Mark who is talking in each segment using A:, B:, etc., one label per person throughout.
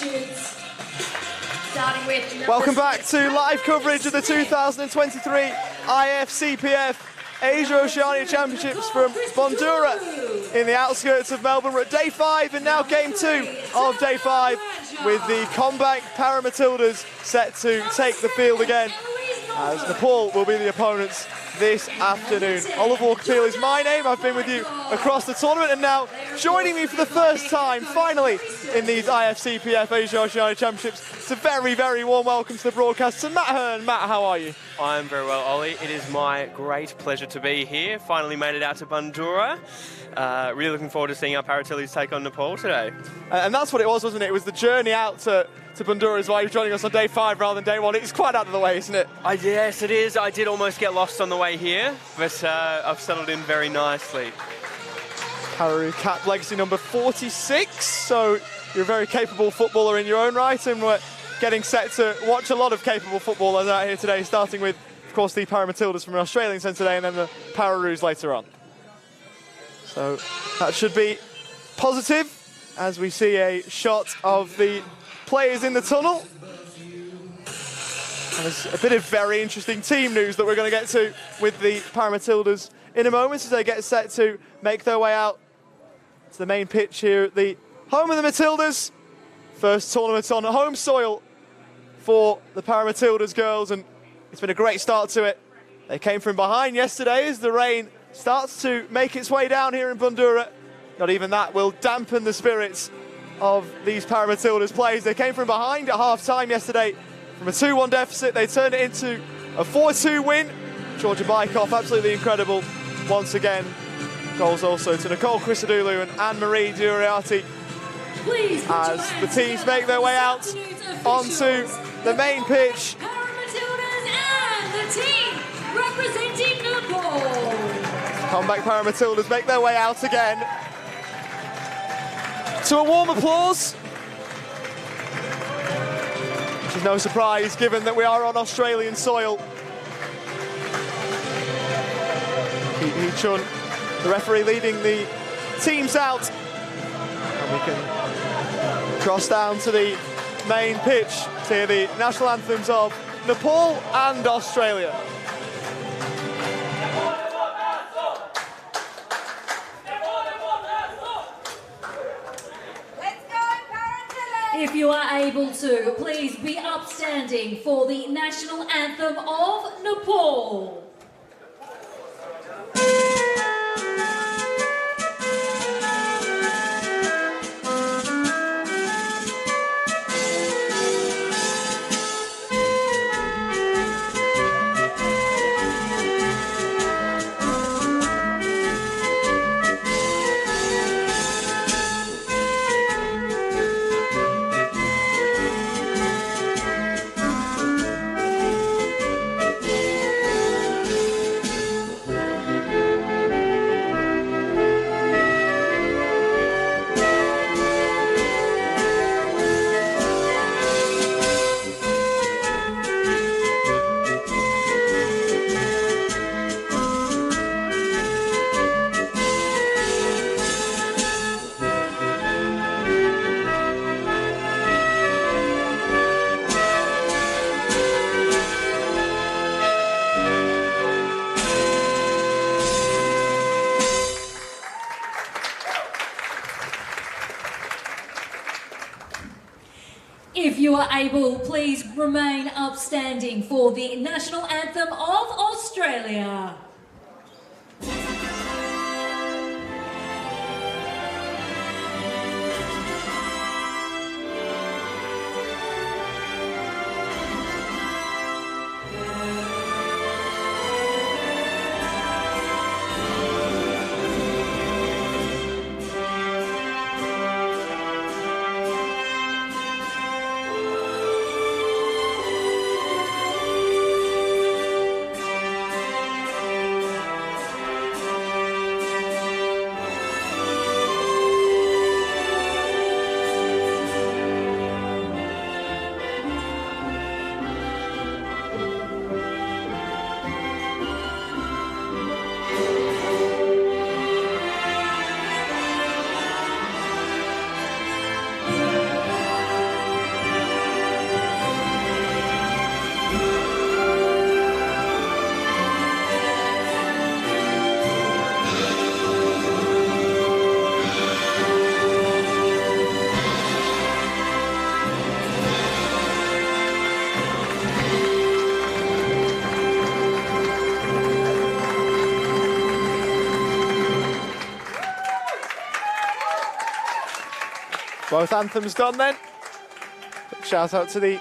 A: shoots. Starting with
B: Welcome back to live coverage of the 2023 IFCPF Asia Oceania Championships from Bondura in the outskirts of Melbourne. We're at day 5 and now game 2 of day 5 with the CommBank ParaMatildas set to take the field again, as Nepal will be the opponents this afternoon. Oliver Walker-Peel is my name. I've been with you across the tournament, and now joining me for the first time, finally, in these IFCPF Asia Oceania Championships, it's a very, very warm welcome to the broadcast to Matt Hearn. Matt, how are you?
C: I'm very well, Ollie. It is my great pleasure to be here. Finally made it out to Bondura. Really looking forward to seeing our ParaMatildas take on Nepal today.
B: And that's what it was, wasn't it? It was the journey out to Bondura is why you're joining us on day 5 rather than day 1. It's quite out of the way, isn't it?
C: Yes, it is. I did almost get lost on the way here, but I've settled in very nicely.
B: Pararoo cap legacy number 46, so you're a very capable footballer in your own right, and we're getting set to watch a lot of capable footballers out here today, starting with, of course, the ParaMatildas from an Australian centre today, and then the Pararoos later on. So that should be positive as we see a shot of the players in the tunnel. And there's a bit of very interesting team news that we're going to get to with the ParaMatildas in a moment as they get set to make their way out to the main pitch here at the home of the Matildas. First tournament on home soil for the ParaMatildas girls, and it's been a great start to it. They came from behind yesterday as the rain starts to make its way down here in Bondura. Not even that will dampen the spirits of these ParaMatildas players. They came from behind at half-time yesterday from a 2-1 deficit. They turned it into a 4-2 win. Georgia Bykoff, absolutely incredible once again. Goals also to Nicole Christodoulou and Anne-Marie Duriati as the teams make their way out onto the main pitch.
A: ParaMatildas and the team representing Nepal.
B: CommBank ParaMatildas make their way out again to a warm applause, which is no surprise given that we are on Australian soil. Hee Chun, the referee, leading the teams out, and we can cross down to the main pitch to hear the national anthems of Nepal and Australia.
A: If you are able to, please be upstanding for the national anthem of Nepal. If you are able, please remain upstanding for the national anthem of Australia.
B: Both anthems done then. Shout out to the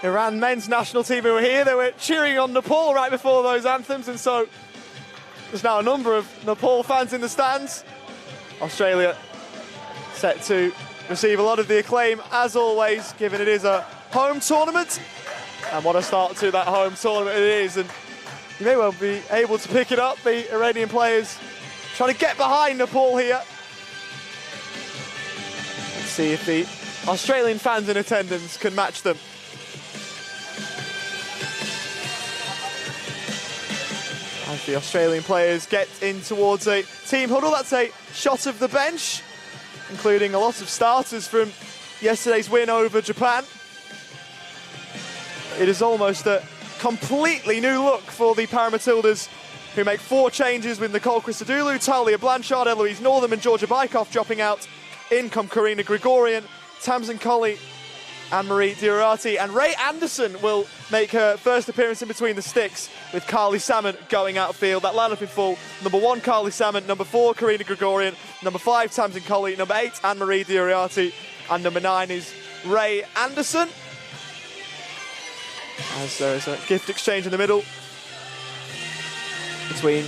B: Iran men's national team who were here. They were cheering on Nepal right before those anthems, and so there's now a number of Nepal fans in the stands. Australia set to receive a lot of the acclaim, as always, given it is a home tournament. And what a start to that home tournament it is. And you may well be able to pick it up. The Iranian players trying to get behind Nepal here. Let's see if the Australian fans in attendance can match them. As the Australian players get in towards a team huddle, that's a shot of the bench, including a lot of starters from yesterday's win over Japan. It is almost a completely new look for the ParaMatildas, who make 4 changes with Nicole Christodoulou, Talia Blanchard, Eloise Northam and Georgia Bykov dropping out. In come Karina Grigorian, Tamsin Colley, Anne-Marie Diarati, and Ray Anderson will make her first appearance in between the sticks, with Carly Salmon going outfield. That lineup in full: number 1, Carly Salmon; number 4, Karina Grigorian; number 5, Tamsin Colley; number 8, Anne-Marie Diarati; and number 9 is Ray Anderson. As there is a gift exchange in the middle between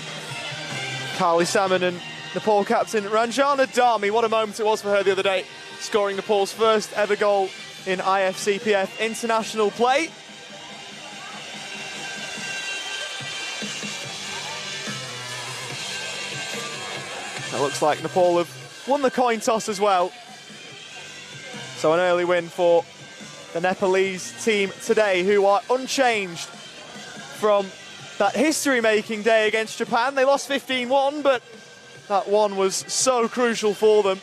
B: Carly Salmon and Nepal captain Ranjana Dami. What a moment it was for her the other day, scoring Nepal's first ever goal in IFCPF international play. It looks like Nepal have won the coin toss as well. So an early win for the Nepalese team today, who are unchanged from that history-making day against Japan. They lost 15-1, but that one was so crucial for them.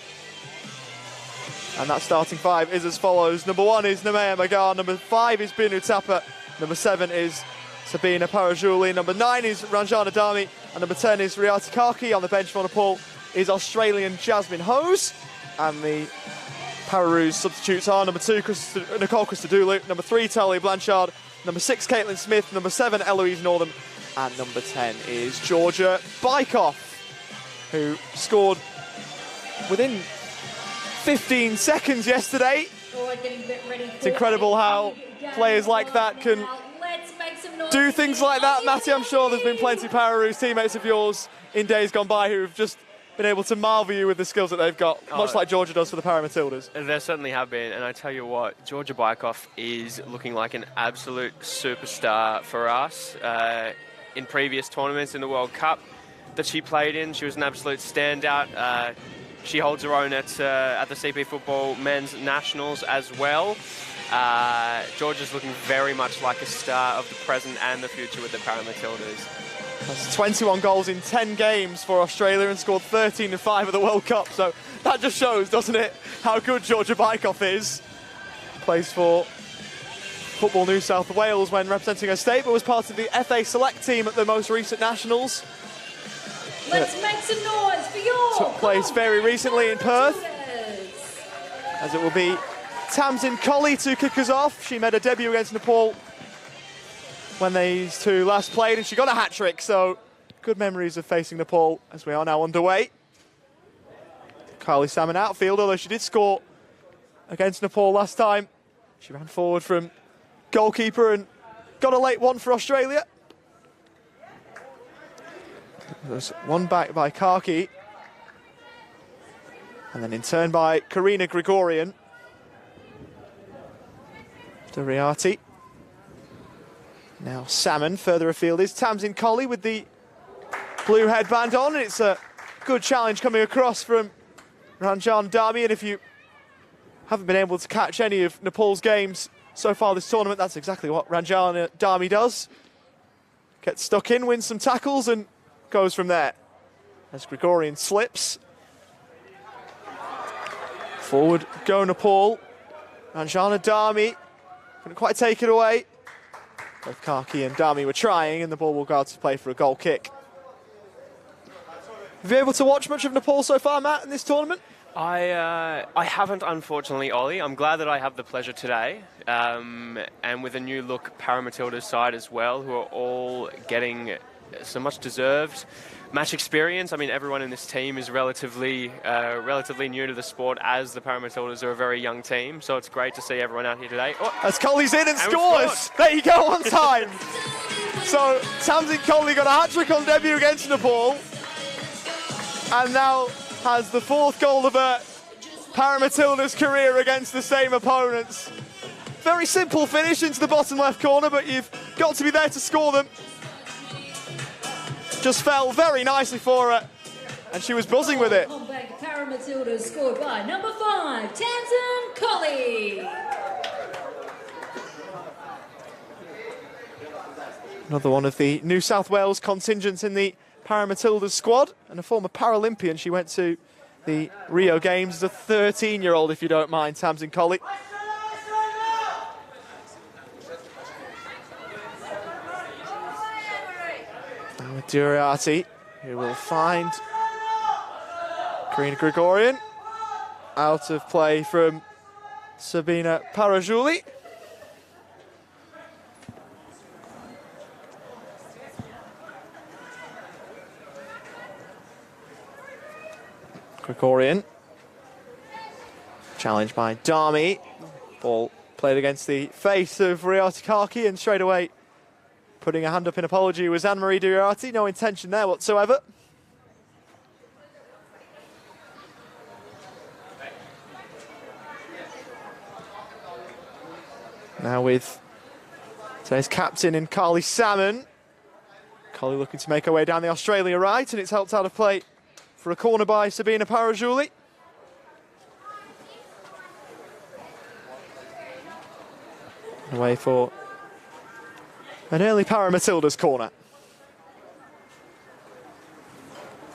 B: And that starting 5 is as follows. Number 1 is Nemea Magar, number 5 is Binu Tapa, number 7 is Sabina Parajouli, number 9 is Ranjana Dami, and number 10 is Riati Karki. On the bench for Nepal is Australian Jasmine Hose, and the Pararoos substitutes are number 2 Nicole Christodoulou, number 3 Talia Blanchard, number 6 Caitlin Smith, number 7 Eloise Northam, and number 10 is Georgia Bykov, who scored within 15 seconds yesterday. It's incredible how players like that can do things like that. Matty, I'm sure there's been plenty of Pararoos teammates of yours in days gone by who have just been able to marvel you with the skills that they've got, much like Georgia does for the ParaMatildas.
C: There certainly have been, and I tell you what, Georgia Bykov is looking like an absolute superstar for us. In previous tournaments in the World Cup that she played in, she was an absolute standout. She holds her own at the CP Football Men's Nationals as well. Georgia's looking very much like a star of the present and the future with the ParaMatildas.
B: That's 21 goals in 10 games for Australia and scored 13 and 5 at the World Cup. So that just shows, doesn't it, how good Georgia Bykov is. Plays for Football New South Wales when representing her state, but was part of the FA Select team at the most recent Nationals.
A: Let's make some noise for your
B: took place very recently in Perth, as it will be Tamsin Colley to kick us off. She made a debut against Nepal when these two last played, and she got a hat-trick, so good memories of facing Nepal as we are now underway. Carly Salmon outfield, although she did score against Nepal last time. She ran forward from goalkeeper and got a late one for Australia. There's one back by Karki, and then in turn by Karina Grigorian. Riati. Now Salmon, further afield is Tamsin Colley with the blue headband on, and it's a good challenge coming across from Ranjan Dami. And if you haven't been able to catch any of Nepal's games so far this tournament, that's exactly what Ranjan Dami does. Gets stuck in, wins some tackles, and goes from there. As Grigorian slips. Forward go Nepal. Ranjana Dami couldn't quite take it away. Both Karki and Dami were trying, and the ball will go out to play for a goal kick. Have you been able to watch much of Nepal so far, Matt, in this tournament?
C: I haven't, unfortunately, Ollie. I'm glad that I have the pleasure today, and with a new look ParaMatildas side as well, who are all getting some much deserved match experience. I mean, everyone in this team is relatively new to the sport, as the ParaMatildas are a very young team. So it's great to see everyone out here today. Oh,
B: as Colley's in and scores. There you go, on time. So Tamsin Colley got a hat-trick on debut against Nepal, and now has the 4th goal of her ParaMatildas career against the same opponents. Very simple finish into the bottom left corner, but you've got to be there to score them. Just fell very nicely for her, and she was buzzing with it.
A: CommBank ParaMatildas scored by number 5, Tamsin Colley.
B: Another one of the New South Wales contingents in the ParaMatildas squad, and a former Paralympian. She went to the Rio Games as a 13-year-old, if you don't mind, Tamsin Colley. Now with Duriati, who will find Karina Grigorian. Out of play from Sabina Parajouli. Grigorian. Challenged by Dami. Ball played against the face of Riati Kaki, and straight away putting a hand up in apology was Anne-Marie Duriati. No intention there whatsoever. Now with today's captain in Carly Salmon. Carly looking to make her way down the Australia right, and it's helped out of play for a corner by Sabina Parajouli. Away for an early ParaMatildas corner.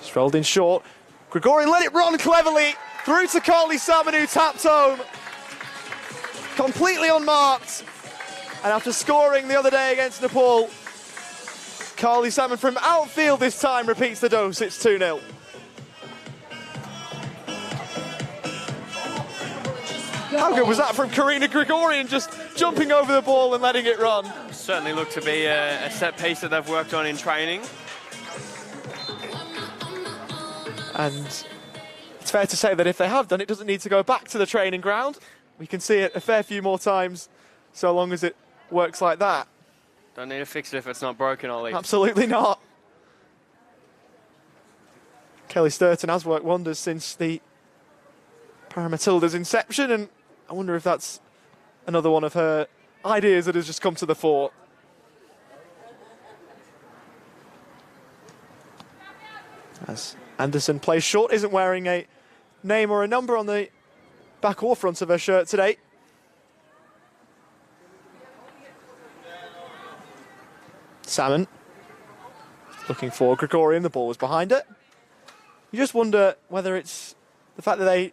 B: Strolled in short. Grigorian let it run cleverly through to Carly Salmon, who tapped home. Completely unmarked. And after scoring the other day against Nepal, Carly Salmon from outfield this time repeats the dose. It's 2-0. How good was that from Karina Grigorian, just jumping over the ball and letting it run?
C: Certainly looked to be a set piece that they've worked on in training.
B: And it's fair to say that if they have done, it doesn't need to go back to the training ground. We can see it a fair few more times, so long as it works like that.
C: Don't need to fix it if it's not broken, Ollie.
B: Absolutely not. Kelly Sturton has worked wonders since the ParaMatildas inception, and I wonder if that's another one of her ideas that has just come to the fore. As Anderson plays short, isn't wearing a name or a number on the back or front of her shirt today. Salmon looking for Grigorian, the ball was behind it. You just wonder whether it's the fact that they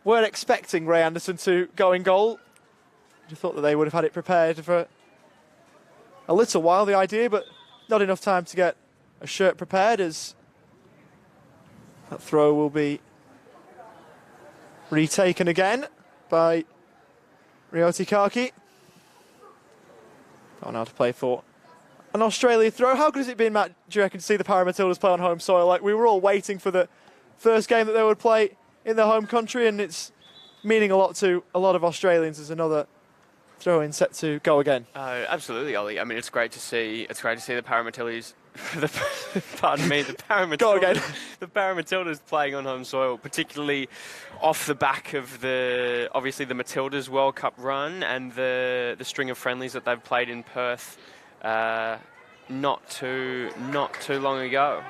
B: weren't expecting Ray Anderson to go in goal. You thought that they would have had it prepared for a little while, the idea, but not enough time to get a shirt prepared, as that throw will be retaken again by Rioti Kaki. Got now to play for an Australia throw. How good has it been, Matt, do you reckon, to see the ParaMatildas play on home soil? Like, we were all waiting for the first game that they would play in their home country, and it's meaning a lot to a lot of Australians as another throw-in set to go again.
C: Absolutely, Ollie. I mean, it's great to see. It's great to see the ParaMatildas. Pardon me, the ParaMatildas.
B: Go again.
C: The ParaMatildas playing on home soil, particularly off the back of obviously the Matildas World Cup run and the string of friendlies that they've played in Perth not too long ago.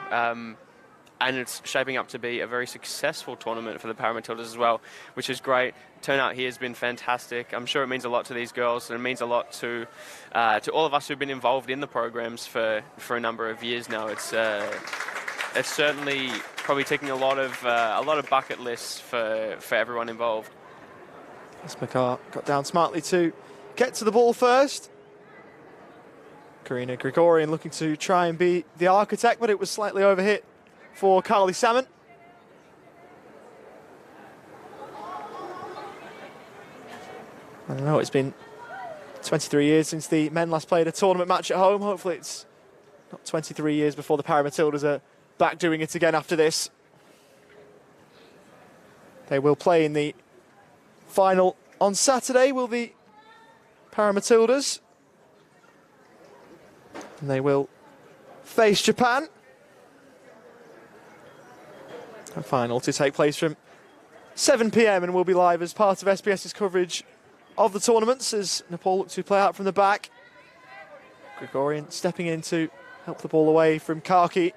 C: And it's shaping up to be a very successful tournament for the ParaMatildas as well, which is great. Turnout here has been fantastic. I'm sure it means a lot to these girls, and it means a lot to all of us who've been involved in the programs for a number of years now. It's certainly probably taking a lot of bucket lists for everyone involved.
B: Esmakar got down smartly to get to the ball first. Karina Grigorian looking to try and be the architect, but it was slightly overhit for Carly Salmon. I don't know, it's been 23 years since the men last played a tournament match at home. Hopefully it's not 23 years before the ParaMatildas are back doing it again after this. They will play in the final on Saturday, will the ParaMatildas. And they will face Japan. A final to take place from 7 p.m. and will be live as part of SBS's coverage of the tournaments as Nepal look to play out from the back. Gregorian stepping in to help the ball away from Kaki.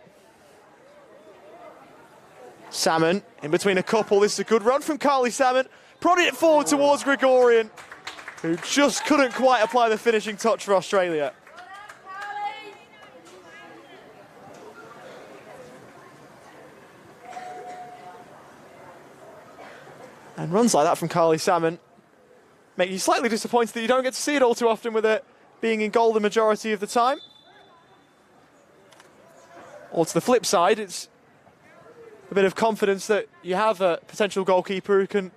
B: Salmon in between a couple. This is a good run from Carly Salmon. Prodding it forward towards Gregorian, who just couldn't quite apply the finishing touch for Australia. And runs like that from Carly Salmon make you slightly disappointed that you don't get to see it all too often with it being in goal the majority of the time. Or to the flip side, it's a bit of confidence that you have a potential goalkeeper who can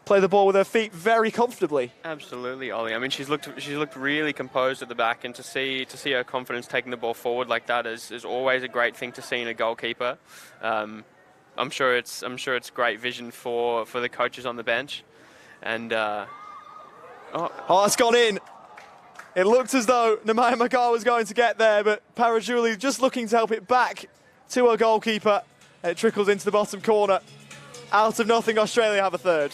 B: play the ball with her feet very comfortably.
C: Absolutely, Ollie. I mean, she's looked really composed at the back, and to see her confidence taking the ball forward like that is always a great thing to see in a goalkeeper. I'm sure it's great vision for the coaches on the bench, and
B: it's gone in. It looked as though Namaya Magar was going to get there, but Parajuli just looking to help it back to her goalkeeper. It trickles into the bottom corner. Out of nothing, Australia have a third.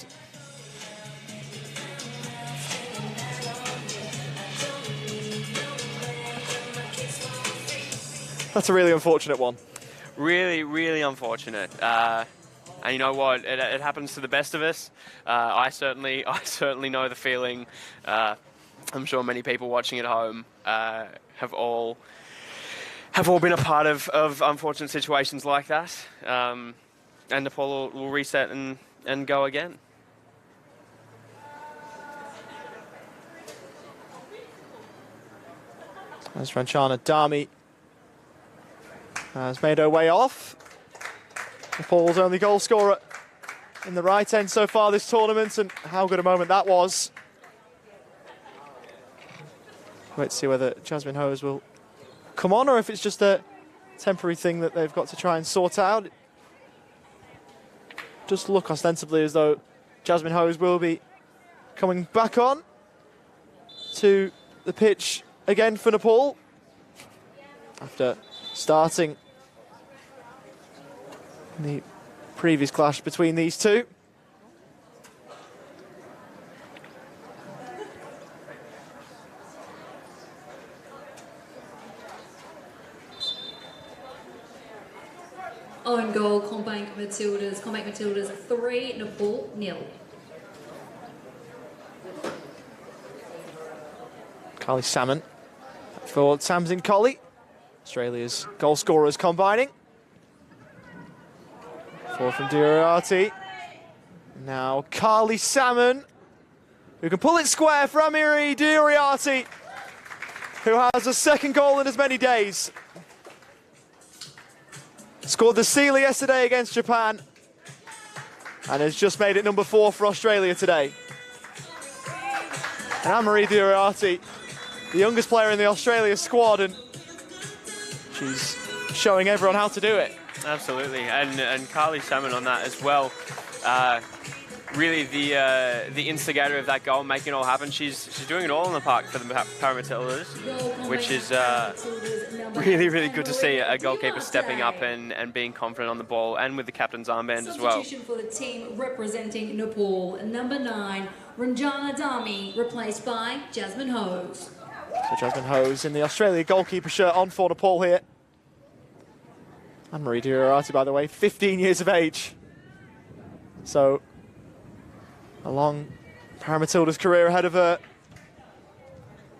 B: That's a really unfortunate one.
C: Really, really unfortunate. And you know what? It happens to the best of us. I certainly know the feeling. I'm sure many people watching at home have all been a part of unfortunate situations like that. And Nepal will reset and go again.
B: As Ranchana Dami has made her way off. Nepal's only goal scorer in the right end so far this tournament, and how good a moment that was. Wait to see whether Jasmine Hose will come on or if it's just a temporary thing that they've got to try and sort out. It does look ostensibly as though Jasmine Hose will be coming back on to the pitch again for Nepal after starting the previous clash between these two.
A: Own goal, CommBank Matildas 3, Nepal 0.
B: Carly Salmon for Tamsin Colley. Australia's goal scorers combining. 4 from Duriarty. Now Carly Salmon, who can pull it square for Amiri Duriarty, who has a second goal in as many days. Scored the sealer yesterday against Japan and has just made it number 4 for Australia today. And Anne-Marie Duriarty, the youngest player in the Australia squad, and she's showing everyone how to do it.
C: Absolutely, and Carly Salmon on that as well. Really the instigator of that goal, making it all happen. She's doing it all in the park for the ParaMatildas, which is really, really good to see a goalkeeper stepping up and being confident on the ball, and with the captain's armband as well.
A: Substitution for the team representing Nepal, number 9, Ranjana Dami, replaced by Jasmine Hose.
B: So Jasmine Hose in the Australia goalkeeper shirt on for Nepal here. Anne-Marie Duriarty, by the way, 15 years of age. So a long ParaMatildas career ahead of her,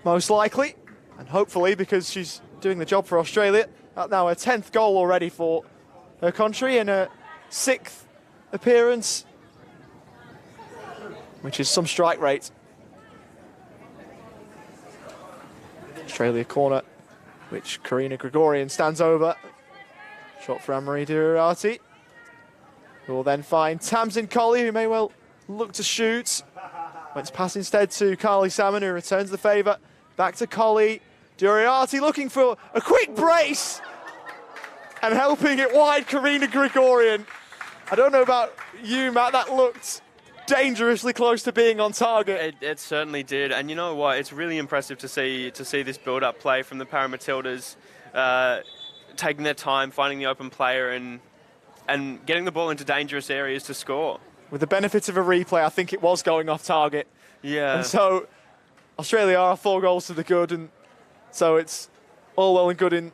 B: most likely, and hopefully, because she's doing the job for Australia. Now her 10th goal already for her country and her 6th appearance, which is some strike rate. Australia corner, which Karina Gregorian stands over. Shot for Anne-Marie Duriarty, who will then find Tamsin Colley, who may well look to shoot. Went to pass instead to Carly Salmon, who returns the favour. Back to Colley. Duriarty looking for a quick brace. and helping it wide, Karina Grigorian. I don't know about you, Matt, that looked dangerously close to being on target.
C: It certainly did, and you know what? It's really impressive to see this build-up play from the ParaMatildas, taking their time, finding the open player, and getting the ball into dangerous areas to score.
B: With the benefits of a replay, I think it was going off target.
C: Yeah.
B: And so Australia are 4 goals to the good, and so it's all well and good in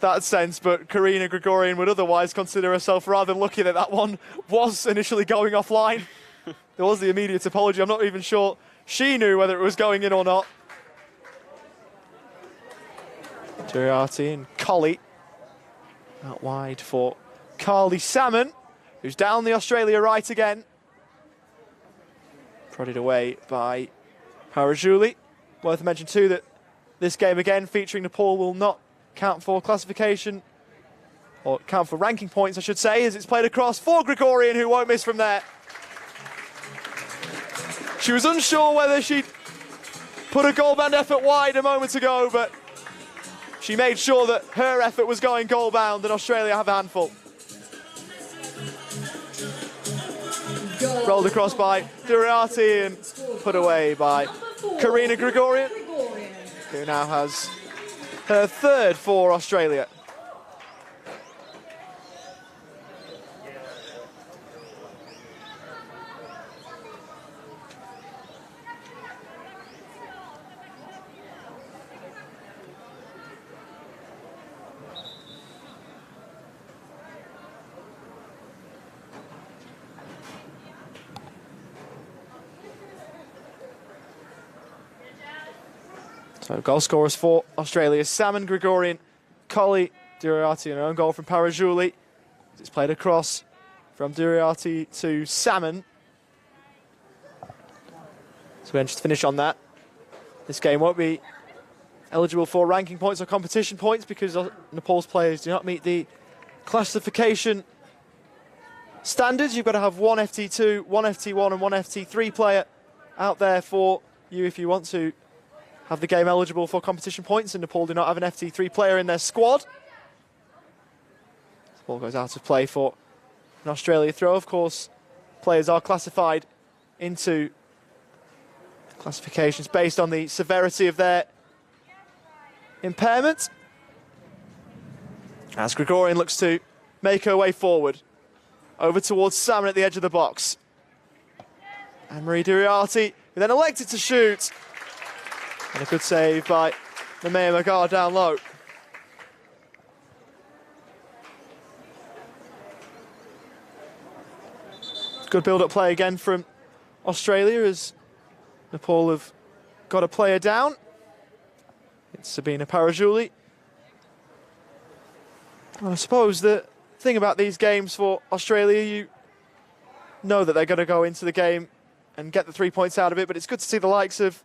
B: that sense, but Karina Grigorian would otherwise consider herself rather lucky that that one was initially going offline. There was the immediate apology. I'm not even sure she knew whether it was going in or not. Duriarty and Colley out wide for Carly Salmon, who's down the Australia right again. Prodded away by Harajuli. Worth a mention too that this game again featuring Nepal will not count for classification, or count for ranking points I should say, as it's played across for Grigorian, who won't miss from there. She was unsure whether she'd put a goal-bound effort wide a moment ago, but she made sure that her effort was going goal-bound, and Australia have a handful. Rolled across by Duriarty and put away by Karina Grigorian, who now has her 3rd for Australia. So goal scorers for Australia: Salmon, Grigorian, Colley, Duriarty, and an own goal from Parajuli. It's played across from Duriarty to Salmon. So again, just to finish on that, this game won't be eligible for ranking points or competition points because Nepal's players do not meet the classification standards. You've got to have 1 FT2, 1 FT1 and 1 FT3 player out there for you if you want to have the game eligible for competition points, and Nepal do not have an FT3 player in their squad. The ball goes out of play for an Australia throw. Of course, players are classified into classifications based on the severity of their impairment. As Grigorian looks to make her way forward, over towards Salmon at the edge of the box. And Marie Duriarty, who then elected to shoot. And a good save by Nemea Magar down low. Good build-up play again from Australia as Nepal have got a player down. It's Sabina Parajuli. And I suppose the thing about these games for Australia, you know that they're going to go into the game and get the 3 points out of it, but it's good to see the likes of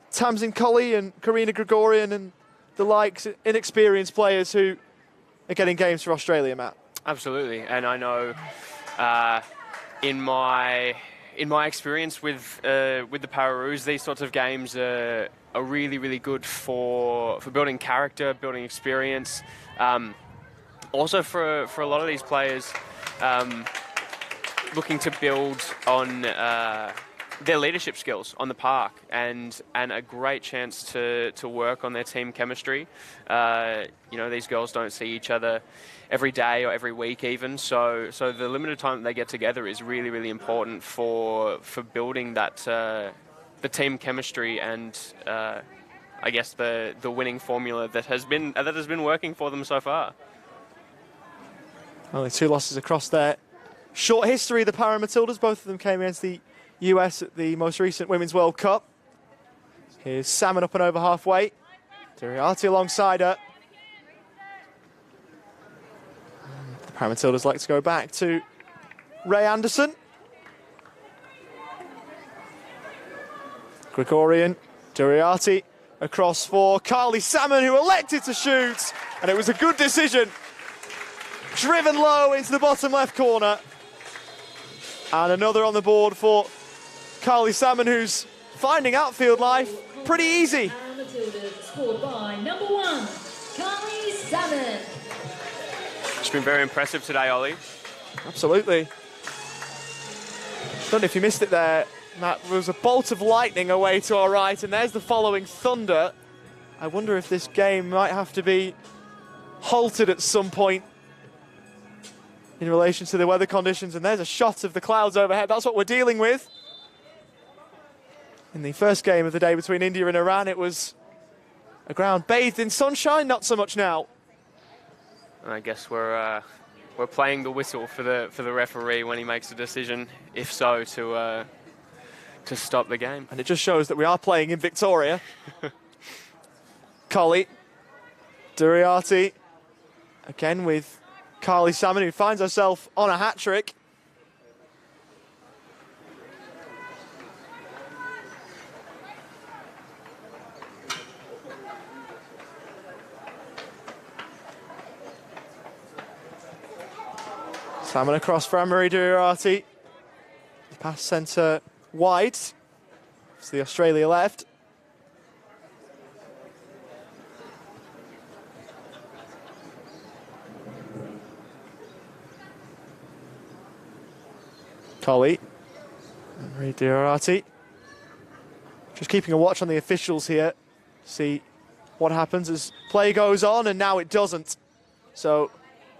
B: Tamsin Colley and Karina Grigorian and the likes, inexperienced players who are getting games for Australia, Matt.
C: Absolutely, and I know in my experience with the Pararoos, these sorts of games are really, really good for building character, building experience. Also for a lot of these players looking to build on their leadership skills on the park, and a great chance to work on their team chemistry. You know, these girls don't see each other every day or every week even, so the limited time that they get together is really, really important for building that the team chemistry and I guess the winning formula that has been working for them so far.
B: Only 2 losses across their short history, the ParaMatildas. Both of them came against the US at the most recent Women's World Cup. Here's Salmon up and over halfway. Duriarty alongside her. The ParaMatildas like to go back to Ray Anderson. Grigorian, Duriarty across for Carly Salmon, who elected to shoot, and it was a good decision. Driven low into the bottom left corner. And another on the board for Carly Salmon, who's finding outfield life pretty easy.
A: Scored by number 1, Carly Salmon.
C: It's been very impressive today, Ollie.
B: Absolutely. Don't know if you missed it there. That was a bolt of lightning away to our right, and there's the following thunder. I wonder if this game might have to be halted at some point in relation to the weather conditions. And there's a shot of the clouds overhead. That's what we're dealing with. In the first game of the day between India and Iran, it was a ground bathed in sunshine, not so much now.
C: And I guess we're playing the whistle for the referee when he makes a decision, if so, to stop the game.
B: And it just shows that we are playing in Victoria. Colley, Duriarty, again with Carly Salmon, who finds herself on a hat-trick. Salmon across for Anne-Marie Duriarty. Pass centre wide. It's the Australia left. Colley. Anne-Marie Duriarty. Just keeping a watch on the officials here. See what happens as play goes on, and now it doesn't. So,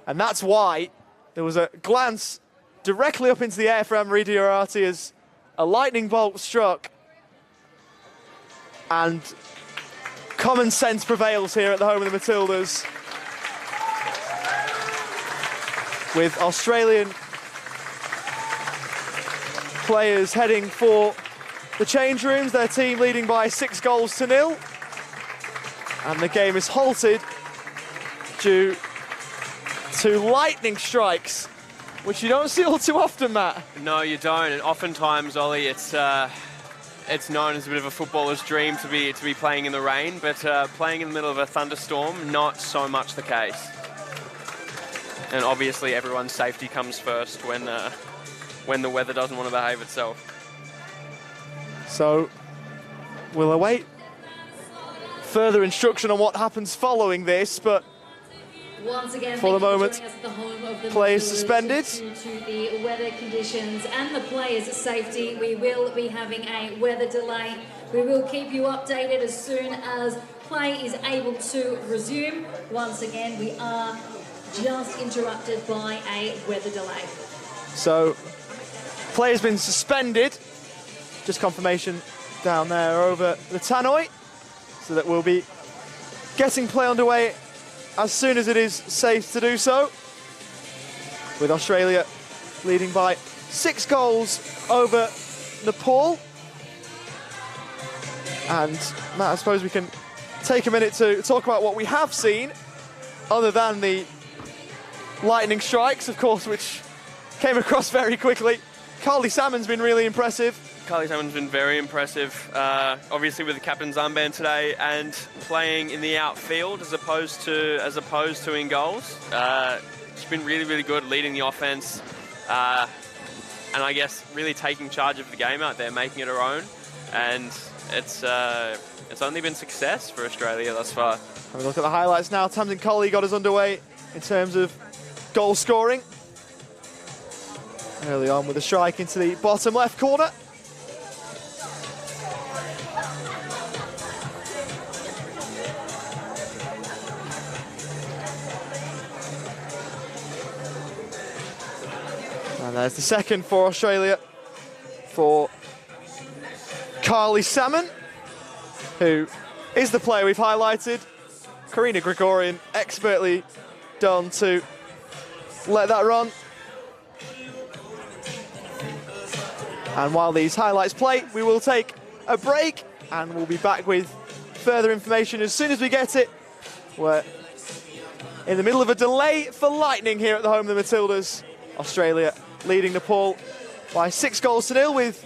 B: and that's why there was a glance directly up into the air for Anne-Marie Duriarty as a lightning bolt struck. And common sense prevails here at the home of the Matildas, with Australian players heading for the change rooms, their team leading by 6-0. And the game is halted due to lightning strikes, which you don't see all too often, Matt.
C: No, you don't. And oftentimes, Ollie, it's known as a bit of a footballer's dream to be playing in the rain, but playing in the middle of a thunderstorm, not so much the case. And obviously, everyone's safety comes first when the weather doesn't want to behave itself.
B: So we'll await further instruction on what happens following this, but
A: once again,
B: for the moment, play is
A: Matildas.
B: suspended.
A: Due to the weather conditions and the players' safety, we will be having a weather delay. We will keep you updated as soon as play is able to resume. Once again, we are just interrupted by a weather delay.
B: So play has been suspended. Just confirmation down there over the tannoy, so that we'll be getting play underway as soon as it is safe to do so, with Australia leading by 6 over Nepal. And Matt, I suppose we can take a minute to talk about what we have seen, other than the lightning strikes, of course, which came across very quickly. Carly Salmon's been really impressive.
C: Carly Salmon's been very impressive, obviously with the captain's armband today and playing in the outfield as opposed to in goals. She's been really, really good, leading the offense, and I guess really taking charge of the game out there, making it her own. And it's only been success for Australia thus far.
B: Have a look at the highlights now. Tamsin Colley got us underway in terms of goal scoring early on with a strike into the bottom left corner. And there's the second for Australia for Carly Salmon, who is the player we've highlighted. Karina Gregorian, expertly done to let that run. And while these highlights play, we will take a break and we'll be back with further information as soon as we get it. We're in the middle of a delay for lightning here at the home of the Matildas. Australia leading Nepal by 6-0 with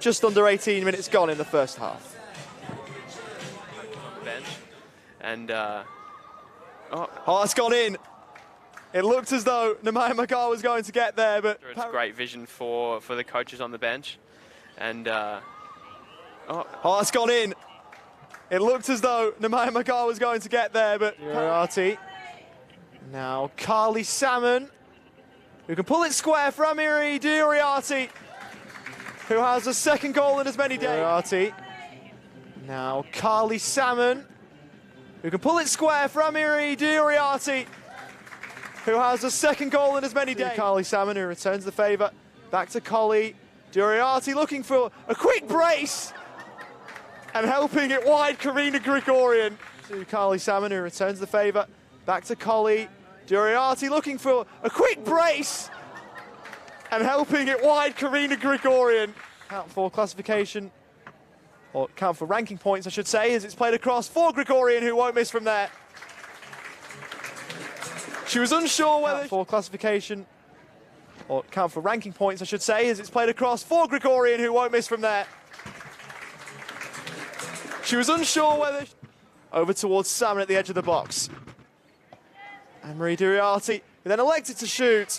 B: just under 18 minutes gone in the first half.
C: Bench. And
B: oh, that's gone in. It looked as though Namaya Makar was going to get there, but
C: it's great vision for the coaches on the bench. And
B: oh, that's gone in. It looked as though Namaya Makar was going to get there, but Duriarty Now Carly Salmon, who can pull it square for Amiri Dioriati, who has a second goal in as many days. Dioriati. Now Carly Salmon, who can pull it square for Amiri Dioriati, who has a second goal in as many days. Carly Salmon, who returns the favour. Back to Collie. Dioriati looking for a quick brace and helping it wide, Karina Gregorian. To Carly Salmon, who returns the favour. Back to Collie. Dioriati looking for a quick brace and helping it wide, Karina Gregorian. Count for classification, or count for ranking points, I should say, as it's played across for Gregorian, who won't miss from there. She was unsure whether... Count for classification, or count for ranking points, I should say, as it's played across for Gregorian, who won't miss from there. She was unsure whether... Over towards Salmon at the edge of the box. Anne-Marie Dioriati, who then elected to shoot.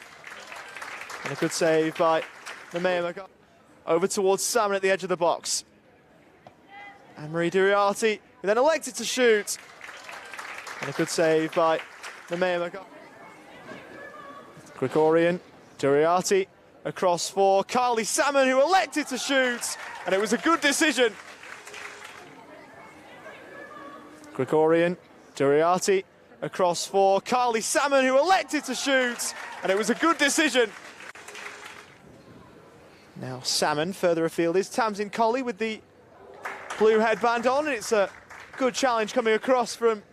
B: And a good save by Nemea. Over towards Salmon at the edge of the box. Anne-Marie Dioriati, who then elected to shoot. And a good save by Nemea. Gregorian, Dioriati, across for Carly Salmon, who elected to shoot. And it was a good decision. Gregorian, Dioriati, across for Carly Salmon, who elected to shoot, and it was a good decision. Now Salmon, further afield is Tamsin Colley with the blue headband on, and it's a good challenge coming across from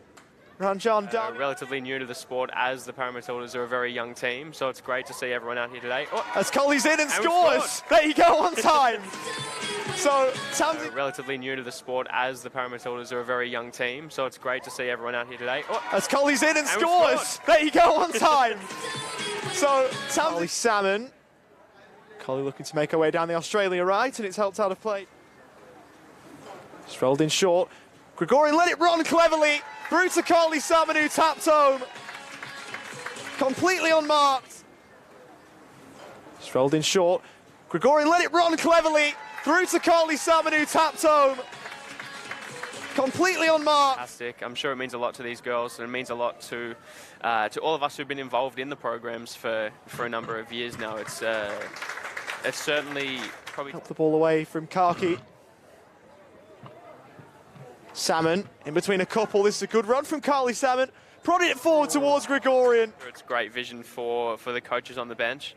B: Ranjan Dar.
C: Relatively new to the sport, as the ParaMatildas are a very young team, so it's great to see everyone out here today. Oh.
B: As Colley's in and scores! There you go, on time! So, Tamsin...
C: Relatively new to the sport, as the ParaMatildas are a very young team, so it's great to see everyone out here today. Oh.
B: As Colley's in and scores! There you go, on time! So, Tamsin... Salmon. Colley looking to make her way down the Australia right, and it's helped out of play. Just rolled in short. Gregorian let it run cleverly. Through to Carly Salmon, who tapped home. Completely unmarked. Just rolled in short. Gregorian let it run cleverly. Through to Carly Salmon, who tapped home. Completely unmarked.
C: Fantastic. I'm sure it means a lot to these girls, and it means a lot to all of us who've been involved in the programs for a number of years now. It's certainly probably...
B: Help the ball away from Karki. Salmon in between a couple. This is a good run from Carly Salmon. Prodded it forward towards Gregorian.
C: It's great vision for the coaches on the bench.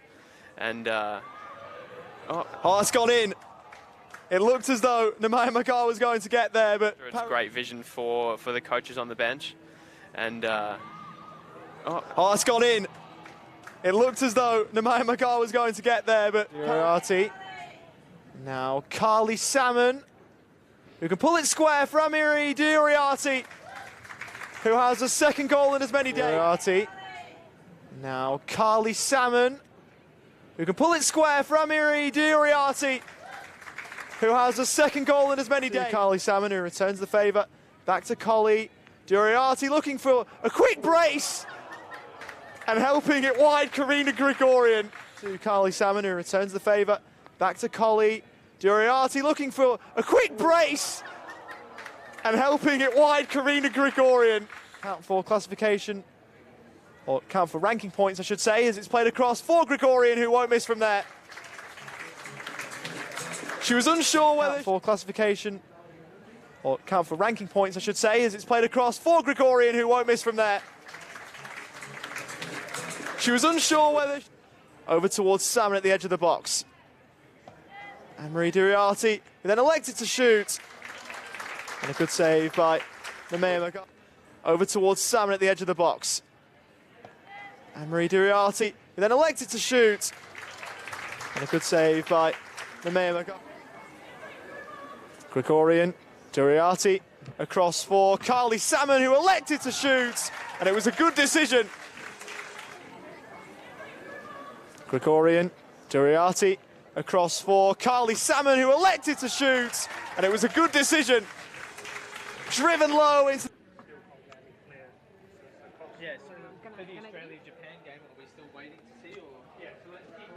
C: And...
B: Oh, it's gone in. It looked as though Nemaya Magar was going to get there, but...
C: It's great vision for the coaches on the bench. And...
B: Oh, it's gone in. It looked as though Nemaya Magar was going to get there, but... Dioriati. Now Carly Salmon, who can pull it square for Amiri Dioriati, who has a second goal in as many days. Dioriati. Now Carly Salmon, who can pull it square for Amiri Dioriati, who has a second goal in as many days. Carly Salmon, who returns the favour. Back to Collie. Dioriati looking for a quick brace and helping it wide, Karina Gregorian. To Carly Salmon, who returns the favour. Back to Collie. Dioriati looking for a quick brace and helping it wide, Karina Gregorian. Count for classification, or count for ranking points, I should say, as it's played across for Gregorian, who won't miss from there. She was unsure whether... Count for classification, or count for ranking points, I should say, as it's played across for Gregorian, who won't miss from there. She was unsure whether... Over towards Salmon at the edge of the box. Anne-Marie Dioriati, who then elected to shoot. And a good save by Nemea. Over towards Salmon at the edge of the box. Anne-Marie Dioriati, who then elected to shoot. And a good save by Nemea. Gregorian, Dioriati, across for Carly Salmon, who elected to shoot. And it was a good decision. Gregorian, Dioriati, across for Carly Salmon, who elected to shoot, and it was a good decision. Driven low into...
C: Yeah, so for the Australia-Japan game, are we still waiting to see, or... Yeah, so let's keep...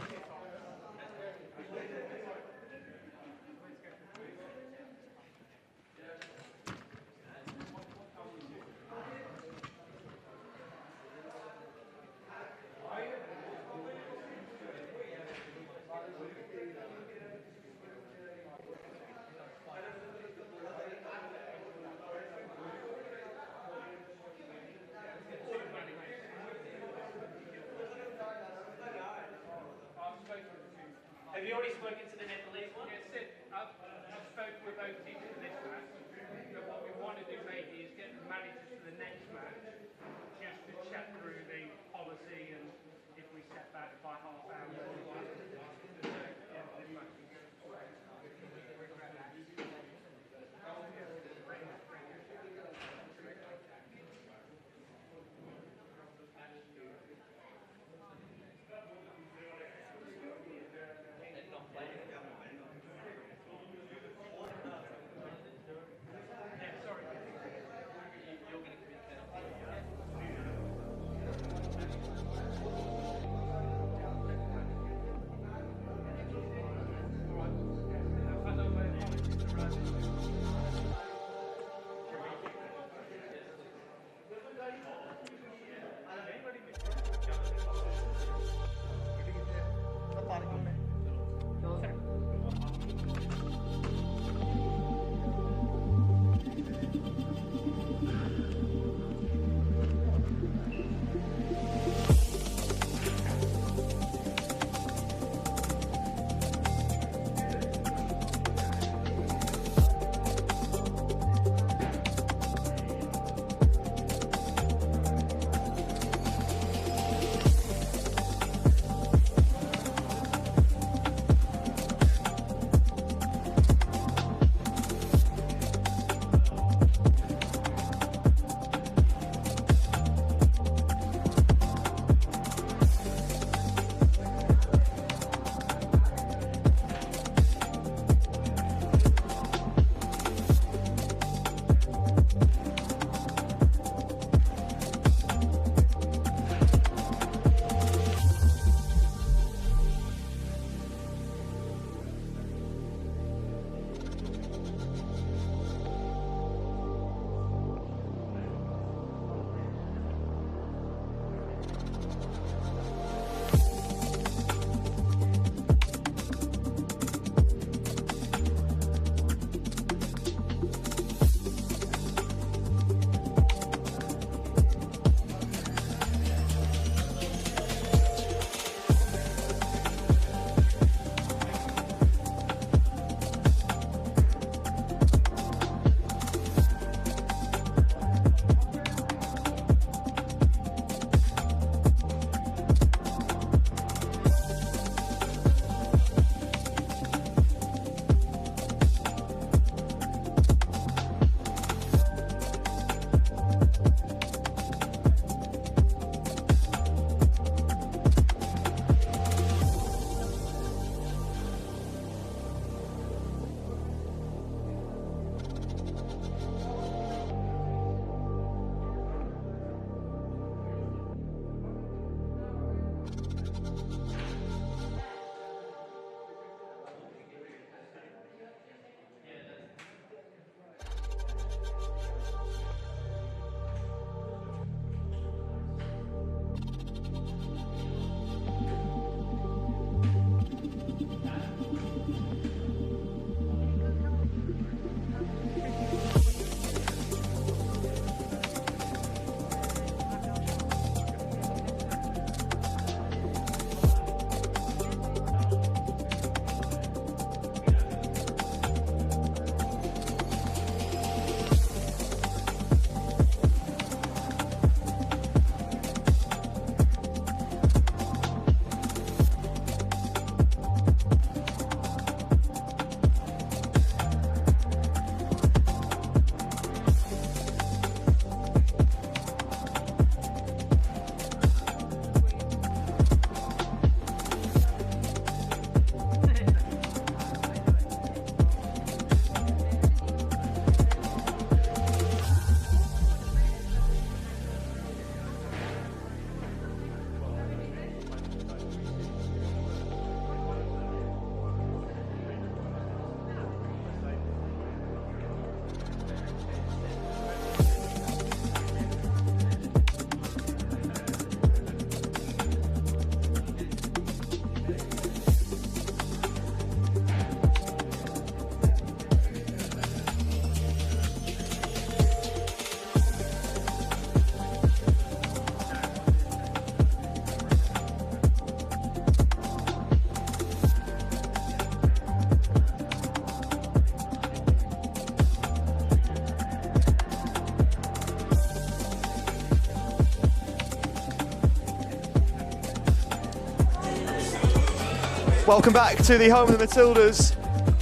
B: Welcome back to the home of the Matildas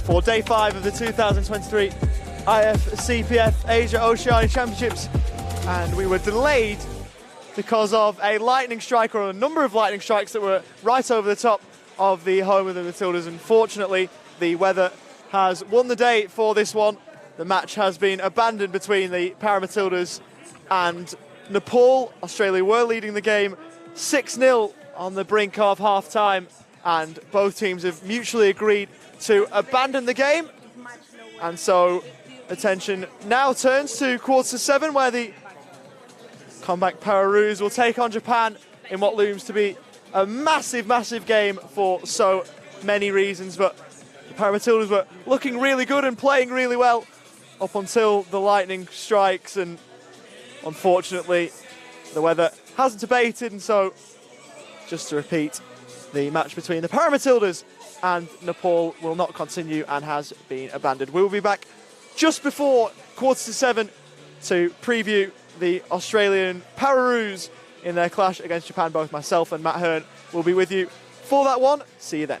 B: for day 5 of the 2023 IFCPF Asia Oceania Championships, and we were delayed because of a lightning strike, or a number of lightning strikes that were right over the top of the home of the Matildas. Unfortunately, the weather has won the day for this one. The match has been abandoned between the ParaMatildas and Nepal. Australia were leading the game 6-0 on the brink of half-time, and both teams have mutually agreed to abandon the game. And so attention now turns to quarter 7, where the CommBank ParaRatildas will take on Japan in what looms to be a massive, massive game for so many reasons. But the ParaMatildas were looking really good and playing really well up until the lightning strikes, and unfortunately the weather hasn't abated, and so just to repeat, the match between the ParaMatildas and Nepal will not continue and has been abandoned. We'll be back just before quarter to 7 to preview the Australian ParaRatildas in their clash against Japan. Both myself and Matt Hearn will be with you for that one. See you then.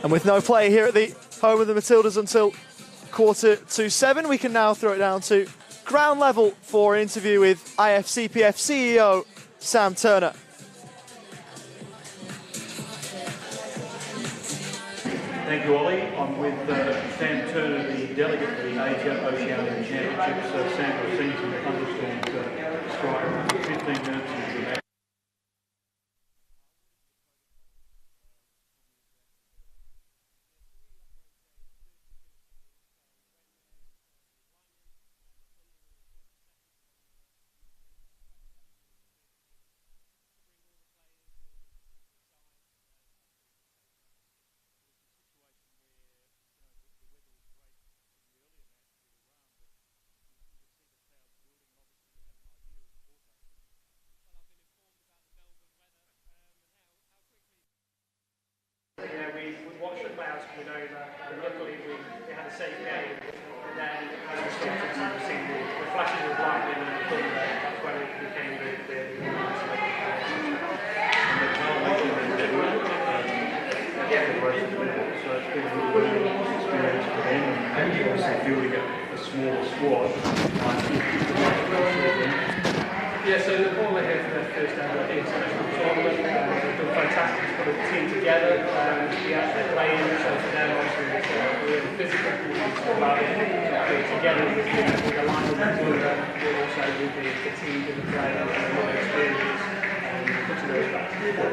B: And with no play here at the home of the Matildas until quarter to 7, we can now throw it down to ground level for an interview with IFCPF CEO Sam Turner.
D: Thank you, Ollie. I'm with Sam Turner, the delegate for the Asia Oceania Championships. Sam, we've seen some thunderstorms strike 15 minutes into the match.
E: We watched the clouds coming over, and luckily we had a safe game. And then as we started to see the flashes of lightning and the thunder, that's when it became the
D: So it's been a good learning experience for them, and obviously fielding a smaller squad.
E: Yeah, so Nepal are here for their first ever international tournament. They've done fantastic to put a team together. They're playing, so for them obviously it's a really physical community to allow them together with the line of the tournament, but also with the team and the players and the experience and putting those back to the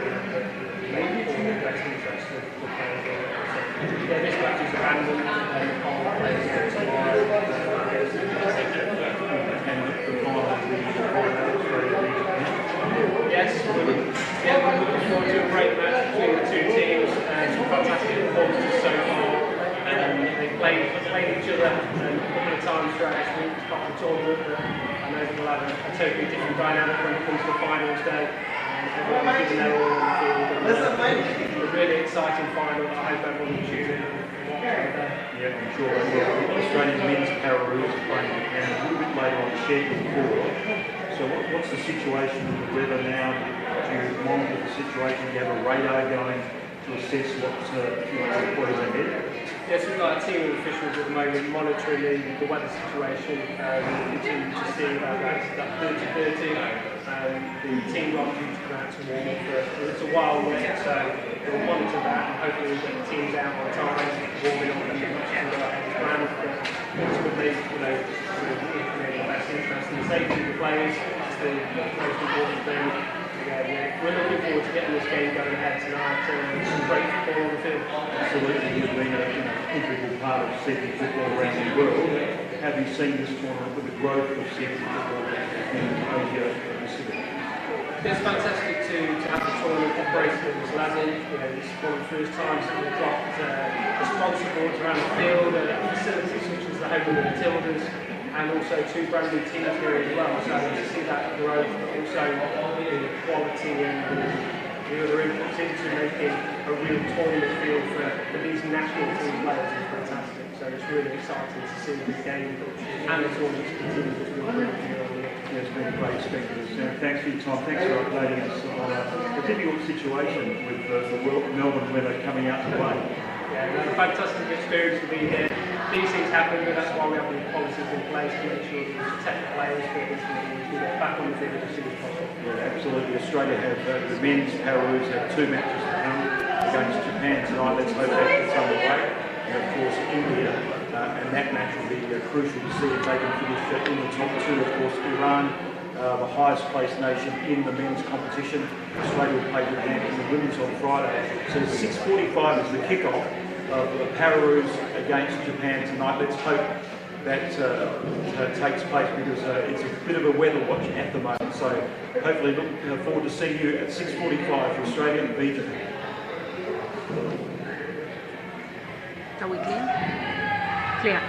E: make all the best interest of the players. Yeah, this match is abandoned and Nepal plays tomorrow. Yes, we're looking forward to a great match between the two teams and some fantastic performances so far. They've played each other a couple of times throughout this week as part of the tournament, but I know we'll have a totally different dynamic when it comes to the finals day. Everyone's giving their all on the field. A really exciting final. I hope everyone will tune in and watch it there.
D: Yeah, I'm sure. Australian men's ParaMatildas are playing Japan a little bit later on the schedule. So what's the situation with the weather now? Do you monitor the situation? Do you have a radar going to assess what is ahead?
E: Yes, we've got a team of officials at the moment monitoring the weather situation. We continue to see that 30-30. The team are due to come out to warm up for a little while yet, so we'll monitor that and hopefully we'll get the teams out on time, warming up and the matches can go ahead as planned. But ultimately, we're in the best interest and the safety of the players. That's the most important thing. We're looking forward to getting this game going ahead tonight and some great football on the field.
D: Absolutely, you've been an integral part of senior football around the world. Have you seen this tournament with the growth of senior football in Asia Pacific?
E: It's fantastic to have the tournament operating at this level. It's one of the first times that we've got the sponsor boards around the field, facilities such as the home of the Matildas, and also two brand new teams here as well. So to see that growth, but also the quality and the other inputs into making a real tournament field for these national team players is fantastic. So it's really exciting to see the game and the tournament continue to be great year on year.
D: Yeah, it's been a great experience. Thanks for your time. Thanks for updating us on a difficult situation with the Melbourne weather coming out to play.
E: Yeah, a fantastic experience to be here. These things happen, but that's why we have the policies in place to make sure that we protect the players, but we get back on the field as soon as possible.
D: Yeah, absolutely. Australia have the men's ParaMatildas have 2 matches to come against Japan tonight. Let's hope that gets underway. And of course, India, and that match will be crucial to see if they can finish in the top 2. Of course, Iran, the highest placed nation in the men's competition. Australia will play Japan in the women's on Friday. So 6:45 is the kickoff of the ParaMatildas against Japan tonight. Let's hope that takes place because it's a bit of a weather watch at the moment. So hopefully look forward to seeing you at 6:45 for Australia v Japan.
F: Are we clear? Clear.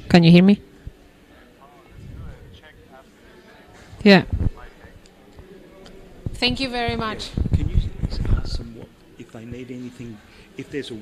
F: Can you hear me? Yeah. Thank you very much.
D: Can you ask them if they need anything, if there's a